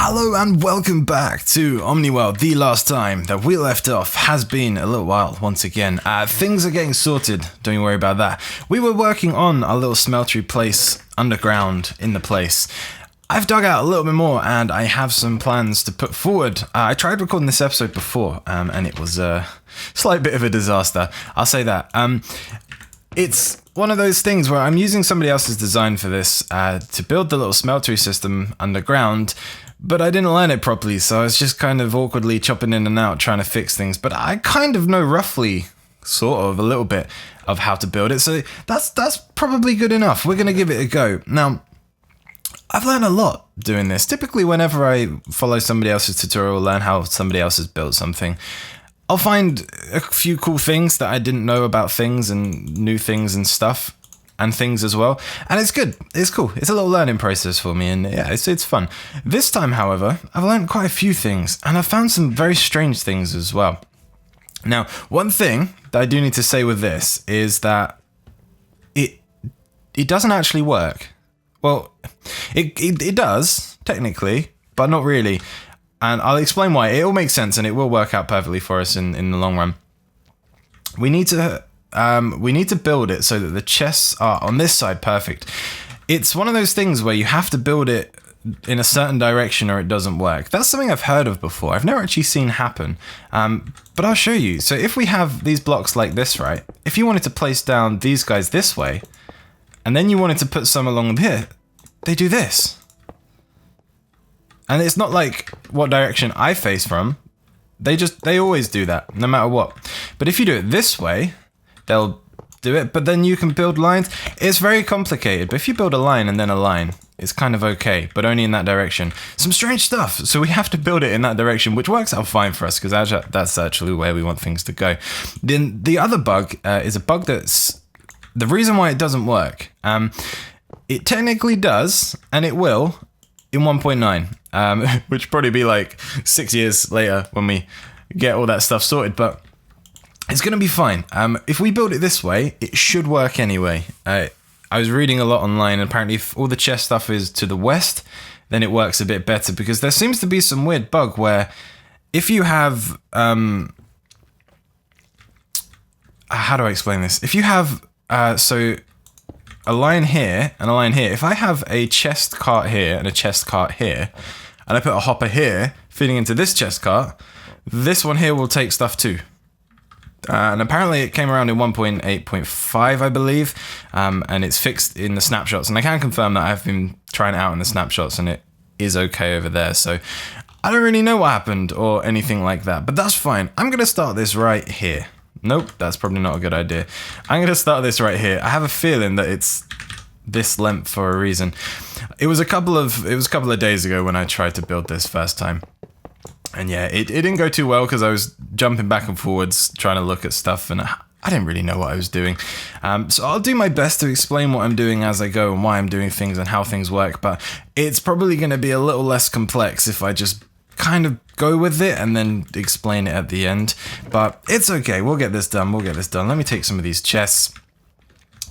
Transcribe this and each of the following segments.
Hello and welcome back to OmniWorld. The last time that we left off has been a little while once again. Things are getting sorted, don't you worry about that. We were working on our little smeltery place underground in the place. I've dug out a little bit more and I have some plans to put forward. I tried recording this episode before and it was a slight bit of a disaster. I'll say that. It's one of those things where I'm using somebody else's design for this to build the little smeltery system underground, but I didn't learn it properly, so I was just kind of awkwardly chopping in and out trying to fix things. But I kind of know roughly, sort of, a little bit of how to build it, so that's probably good enough. We're going to give it a go. Now, I've learned a lot doing this. Typically, whenever I follow somebody else's tutorial, learn how somebody else has built something, I'll find a few cool things that I didn't know about things and new things and stuff and things as well. And it's good. It's cool. It's a little learning process for me and yeah, it's fun. This time, however, I've learned quite a few things and I've found some very strange things as well. Now, one thing that I do need to say with this is that it doesn't actually work. Well, it does, technically, but not really. And I'll explain why. It all makes sense and it will work out perfectly for us in the long run. We need to build it so that the chests are on this side perfect. It's one of those things where you have to build it in a certain direction or it doesn't work. That's something I've heard of before. I've never actually seen happen, but I'll show you. So if we have these blocks like this, right? If you wanted to place down these guys this way, and then you wanted to put some along here, they do this. And it's not like what direction I face from. They always do that, no matter what. But if you do it this way, they'll do it, but then you can build lines. It's very complicated, but if you build a line and then a line, it's kind of okay, but only in that direction. Some strange stuff, so we have to build it in that direction, which works out fine for us, because that's actually where we want things to go. Then the other bug is a bug that's... The reason why it doesn't work, it technically does, and it will, in 1.9, which probably be like 6 years later when we get all that stuff sorted, but it's going to be fine. If we build it this way, it should work anyway. I was reading a lot online, and apparently if all the chest stuff is to the west, then it works a bit better, because there seems to be some weird bug where if you have... how do I explain this? If you have... so a line here and a line here. If I have a chest cart here and a chest cart here, and I put a hopper here feeding into this chest cart, this one here will take stuff too. And apparently it came around in 1.8.5, I believe, and it's fixed in the snapshots. And I can confirm that I've been trying it out in the snapshots and it is okay over there. So I don't really know what happened or anything like that, but that's fine. I'm going to start this right here. Nope, that's probably not a good idea. I'm going to start this right here. I have a feeling that it's this length for a reason. It was a couple of days ago when I tried to build this first time. And yeah, it didn't go too well because I was jumping back and forwards trying to look at stuff and I didn't really know what I was doing. So I'll do my best to explain what I'm doing as I go and why I'm doing things and how things work. But it's probably going to be a little less complex if I just kind of go with it and then explain it at the end. But it's okay. We'll get this done. Let me take some of these chests.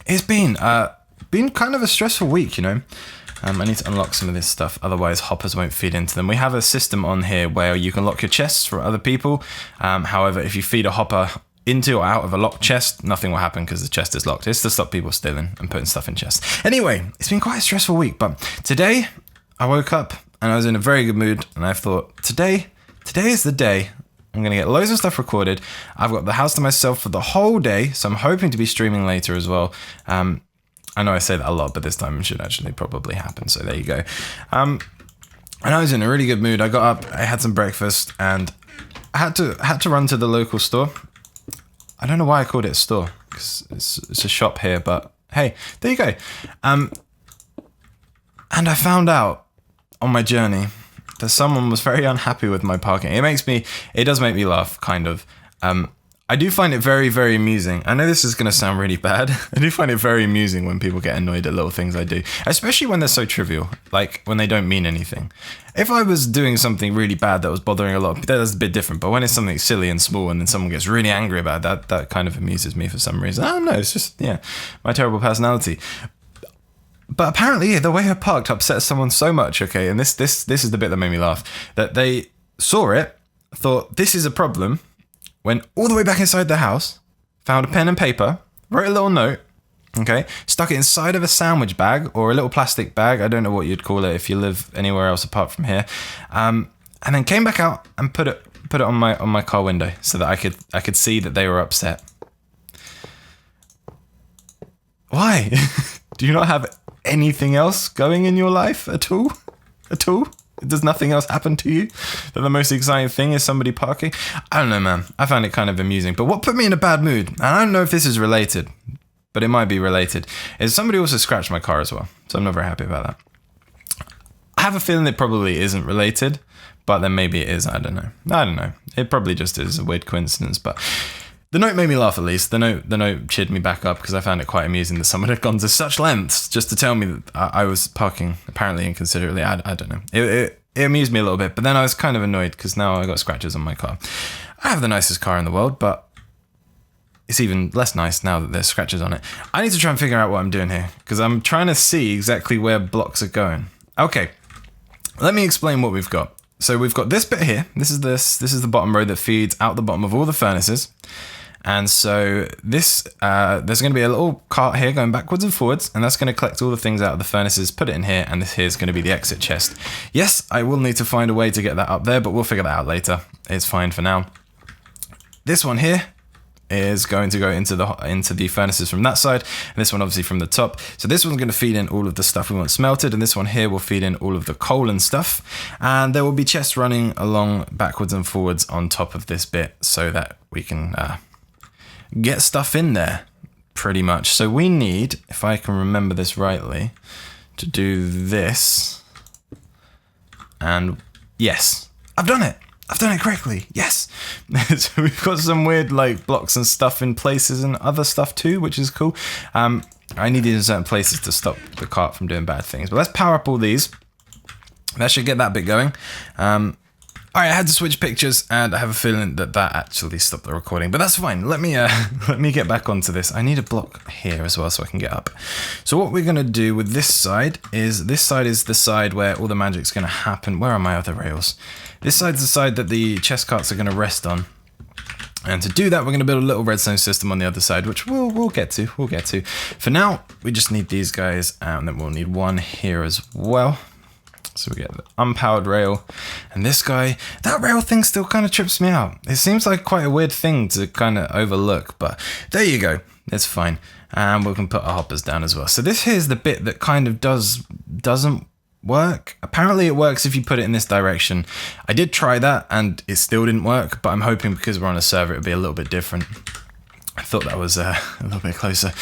It's been kind of a stressful week, you know. I need to unlock some of this stuff, otherwise hoppers won't feed into them. We have a system on here where you can lock your chests for other people. However, if you feed a hopper into or out of a locked chest, nothing will happen because the chest is locked. It's to stop people stealing and putting stuff in chests. Anyway, it's been quite a stressful week, but today I woke up and I was in a very good mood and I thought, today is the day. I'm going to get loads of stuff recorded. I've got the house to myself for the whole day, so I'm hoping to be streaming later as well. I know I say that a lot, but this time it should actually probably happen, so there you go. And I was in a really good mood. I got up, I had some breakfast, and I had to run to the local store. I don't know why I called it a store, because it's a shop here, but hey, there you go. And I found out on my journey that someone was very unhappy with my parking. It does make me laugh, kind of. I do find it very, very amusing. I know this is going to sound really bad. I do find it very amusing when people get annoyed at little things I do, especially when they're so trivial, like when they don't mean anything. If I was doing something really bad that was bothering a lot, that's a bit different. But when it's something silly and small and then someone gets really angry about that kind of amuses me for some reason. I don't know. It's just, yeah, my terrible personality. But apparently the way I parked upset someone so much, okay, and this is the bit that made me laugh, that they saw it, thought this is a problem, went all the way back inside the house, found a pen and paper, wrote a little note, okay, stuck it inside of a sandwich bag or a little plastic bag, I don't know what you'd call it if you live anywhere else apart from here, and then came back out and put it on my car window so that I could see that they were upset. Why? Do you not have anything else going in your life at all? At all? Does nothing else happen to you? That the most exciting thing is somebody parking? I don't know, man. I found it kind of amusing. But what put me in a bad mood, and I don't know if this is related, but it might be related, is somebody also scratched my car as well. So I'm not very happy about that. I have a feeling it probably isn't related, but then maybe it is. I don't know. It probably just is a weird coincidence, but the note made me laugh at least. The note cheered me back up because I found it quite amusing that someone had gone to such lengths just to tell me that I was parking apparently inconsiderately. I don't know. It amused me a little bit, but then I was kind of annoyed because now I got scratches on my car. I have the nicest car in the world, but it's even less nice now that there's scratches on it. I need to try and figure out what I'm doing here because I'm trying to see exactly where blocks are going. Okay, let me explain what we've got. So we've got this bit here. This is the bottom row that feeds out the bottom of all the furnaces. And so this, there's going to be a little cart here going backwards and forwards, and that's going to collect all the things out of the furnaces, put it in here, and this here is going to be the exit chest. Yes, I will need to find a way to get that up there, but we'll figure that out later. It's fine for now. This one here is going to go into the furnaces from that side, and this one obviously from the top. So this one's going to feed in all of the stuff we want smelted, and this one here will feed in all of the coal and stuff. And there will be chests running along backwards and forwards on top of this bit so that we can get stuff in there, pretty much. So we need, if I can remember this rightly, to do this. And yes, I've done it. I've done it correctly. Yes. So we've got some weird like blocks and stuff in places and other stuff too, which is cool. I need these in certain places to stop the cart from doing bad things. But let's power up all these. That should get that bit going. All right, I had to switch pictures, and I have a feeling that actually stopped the recording, but that's fine. Let me get back onto this. I need a block here as well so I can get up. So what we're gonna do with this side is the side where all the magic's gonna happen. Where are my other rails? This side's the side that the chest carts are gonna rest on. And to do that, we're gonna build a little redstone system on the other side, which we'll get to. For now, we just need these guys, and then we'll need one here as well. So we get the unpowered rail, and this guy, that rail thing still kind of trips me out. It seems like quite a weird thing to kind of overlook, but there you go, it's fine. And we can put our hoppers down as well. So this here's the bit that kind of doesn't work. Apparently it works if you put it in this direction. I did try that and it still didn't work, but I'm hoping because we're on a server it'll be a little bit different. I thought that was a little bit closer.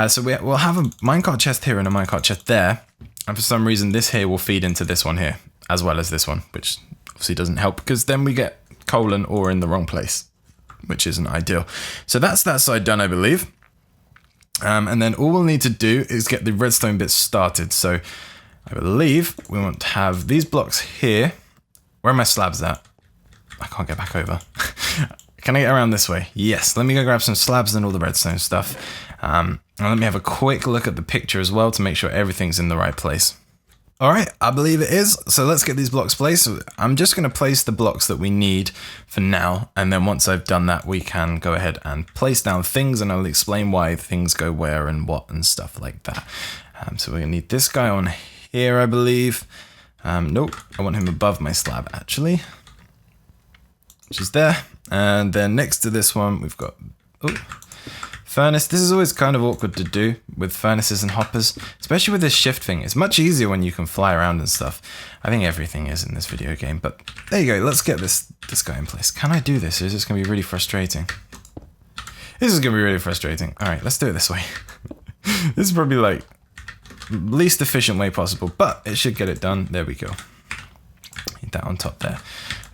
So we'll have a minecart chest here and a minecart chest there. And for some reason, this here will feed into this one here, as well as this one, which obviously doesn't help because then we get coal and ore in the wrong place, which isn't ideal. So that's that side done, I believe. And then all we'll need to do is get the redstone bits started. So I believe we want to have these blocks here. Where are my slabs at? I can't get back over. Can I get around this way? Yes, let me go grab some slabs and all the redstone stuff. And let me have a quick look at the picture as well to make sure everything's in the right place. All right, I believe it is. So let's get these blocks placed. I'm just going to place the blocks that we need for now. And then once I've done that, we can go ahead and place down things and I'll explain why things go where and what and stuff like that. So we're going to need this guy on here, I believe. Nope, I want him above my slab actually, which is there. And then next to this one, we've got furnace. This is always kind of awkward to do with furnaces and hoppers, especially with this shift thing. It's much easier when you can fly around and stuff. I think everything is in this video game, but there you go. Let's get this guy in place. Can I do this? Or is this going to be really frustrating? This is going to be really frustrating. All right, let's do it this way. This is probably like least efficient way possible, but it should get it done. There we go. Need that on top there.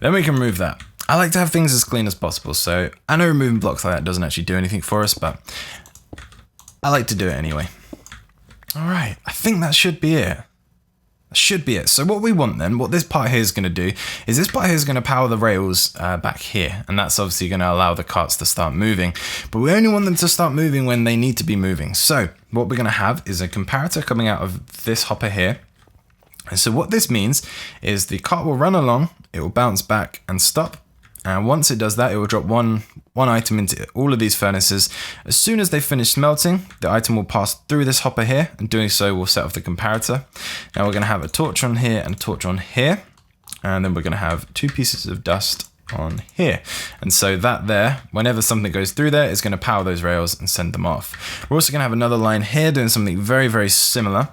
Then we can move that. I like to have things as clean as possible, so I know removing blocks like that doesn't actually do anything for us, but I like to do it anyway. All right, I think that should be it. That should be it. So what we want then, what this part here is going to do, is this part here is going to power the rails back here. And that's obviously going to allow the carts to start moving. But we only want them to start moving when they need to be moving. So what we're going to have is a comparator coming out of this hopper here. And so what this means is the cart will run along, it will bounce back and stop. And once it does that, it will drop one item into all of these furnaces. As soon as they finish smelting, the item will pass through this hopper here, and doing so will set off the comparator. Now we're going to have a torch on here and a torch on here, and then we're going to have 2 pieces of dust on here. And so that there, whenever something goes through there, is going to power those rails and send them off. We're also going to have another line here doing something very, very similar.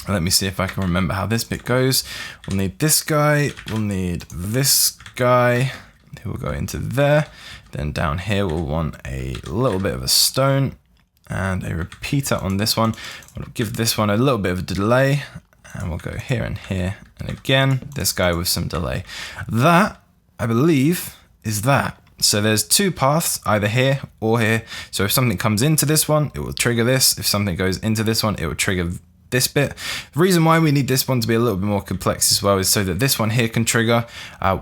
Let me see if I can remember how this bit goes. We'll need this guy, we'll need this guy, who will go into there. Then down here we'll want a little bit of a stone and a repeater on this one. We'll give this one a little bit of a delay, and we'll go here and here, and again this guy with some delay. That, I believe, is that. So there's 2 paths, either here or here. So if something comes into this one, it will trigger this. If something goes into this one, it will trigger this bit. The reason why we need this one to be a little bit more complex as well is so that this one here can trigger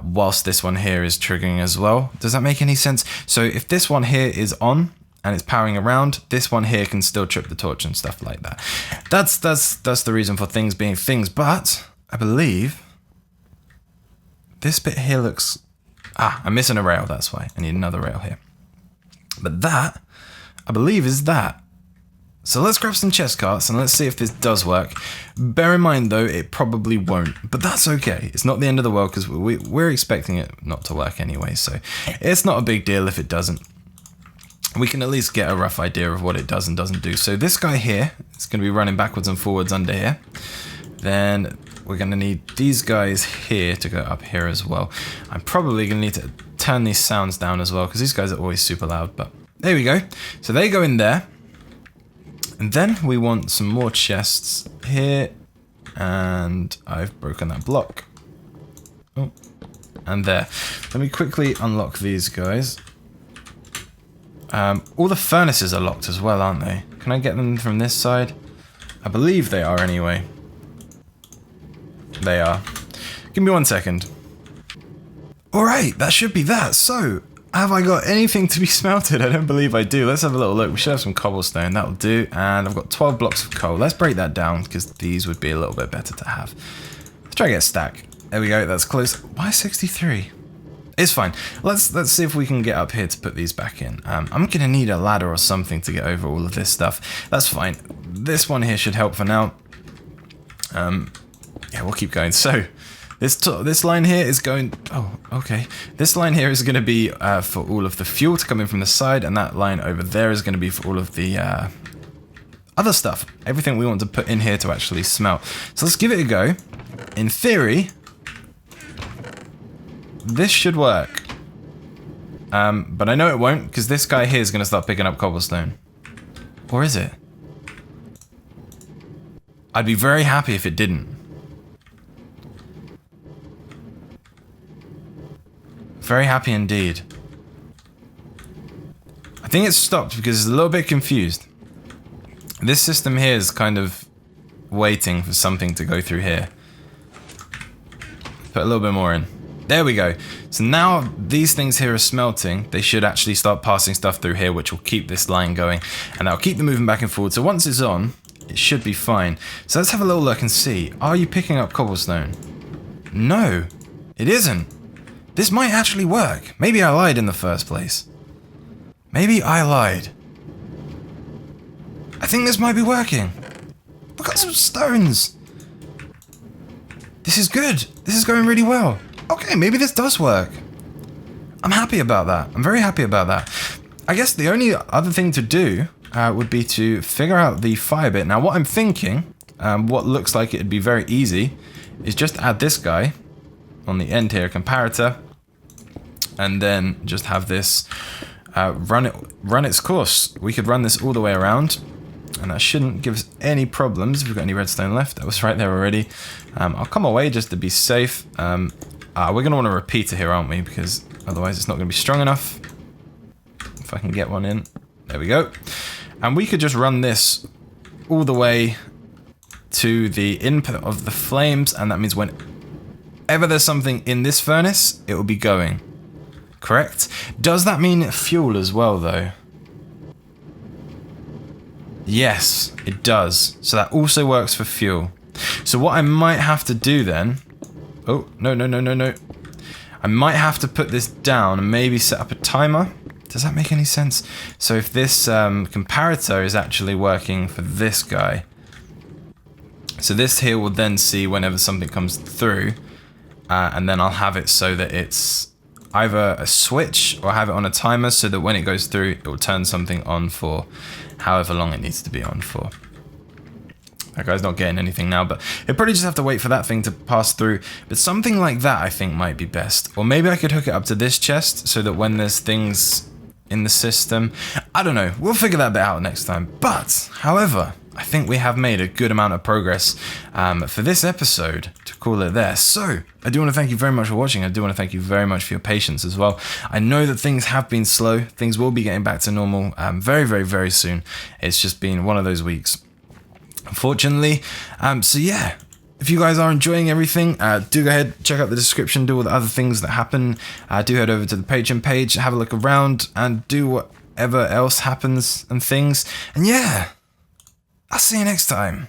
whilst this one here is triggering as well. Does that make any sense? So if this one here is on and it's powering around, this one here can still trip the torch and stuff like that. That's the reason for things being things. But I believe this bit here looks, I'm missing a rail, that's why I need another rail here. But that, I believe, is that. So let's grab some chest carts and let's see if this does work. Bear in mind though, it probably won't, but that's okay. It's not the end of the world because we're expecting it not to work anyway, so it's not a big deal if it doesn't. We can at least get a rough idea of what it does and doesn't do. So this guy here is going to be running backwards and forwards under here. Then we're going to need these guys here to go up here as well. I'm probably going to need to turn these sounds down as well because these guys are always super loud, but there we go. So they go in there. And then we want some more chests here, and I've broken that block. Oh, and there. Let me quickly unlock these guys. All the furnaces are locked as well, aren't they? Can I get them from this side? I believe they are anyway. They are. Give me 1 second. Alright, that should be that. So, have I got anything to be smelted? I don't believe I do. Let's have a little look. We should have some cobblestone. That'll do. And I've got 12 blocks of coal. Let's break that down because these would be a little bit better to have. Let's try to get a stack. There we go. That's close. Why 63? It's fine. Let's see if we can get up here to put these back in. I'm going to need a ladder or something to get over all of this stuff. That's fine. This one here should help for now. Yeah, we'll keep going. So this line here is going, oh, okay. This line here is going to be for all of the fuel to come in from the side, and that line over there is going to be for all of the other stuff. Everything we want to put in here to actually smelt. So let's give it a go. In theory, this should work. But I know it won't, because this guy here is going to start picking up cobblestone. Or is it? I'd be very happy if it didn't. Very happy indeed. I think it's stopped because it's a little bit confused. This system here is kind of waiting for something to go through here. Put a little bit more in. There we go. So now these things here are smelting. They should actually start passing stuff through here, which will keep this line going. And that'll keep them moving back and forward. So once it's on, it should be fine. So let's have a little look and see. Are you picking up cobblestone? No, it isn't. This might actually work. Maybe I lied in the first place. Maybe I lied. I think this might be working. Look at some stones. This is good. This is going really well. Okay, maybe this does work. I'm happy about that. I'm very happy about that. I guess the only other thing to do would be to figure out the fire bit. Now, what I'm thinking, what looks like it'd be very easy, is just add this guy on the end here, comparator, and then just have this run its course. We could run this all the way around, and that shouldn't give us any problems. If we've got any redstone left, that was right there already. I'll come away just to be safe. We're going to want a repeater here, aren't we? Because otherwise it's not going to be strong enough. If I can get one in. There we go. And we could just run this all the way to the input of the flames, and that means whenever there's something in this furnace, it will be going. Correct? Does that mean fuel as well, though? Yes, it does. So that also works for fuel. So what I might have to do then... Oh, no. I might have to put this down and maybe set up a timer. Does that make any sense? So if this comparator is actually working for this guy, so this here will then see whenever something comes through, and then I'll have it so that it's either a switch or have it on a timer so that when it goes through, it will turn something on for however long it needs to be on for. That guy's not getting anything now, but he'll probably just have to wait for that thing to pass through. But something like that I think might be best. Or maybe I could hook it up to this chest so that when there's things in the system, I don't know, we'll figure that bit out next time. But, however, I think we have made a good amount of progress for this episode, to call it there. So, I do want to thank you very much for watching. I do want to thank you very much for your patience as well. I know that things have been slow. Things will be getting back to normal very, very, very soon. It's just been one of those weeks, unfortunately. So yeah, if you guys are enjoying everything, do go ahead, check out the description, do all the other things that happen. Do head over to the Patreon page, have a look around, and do whatever else happens and things. And yeah, I'll see you next time.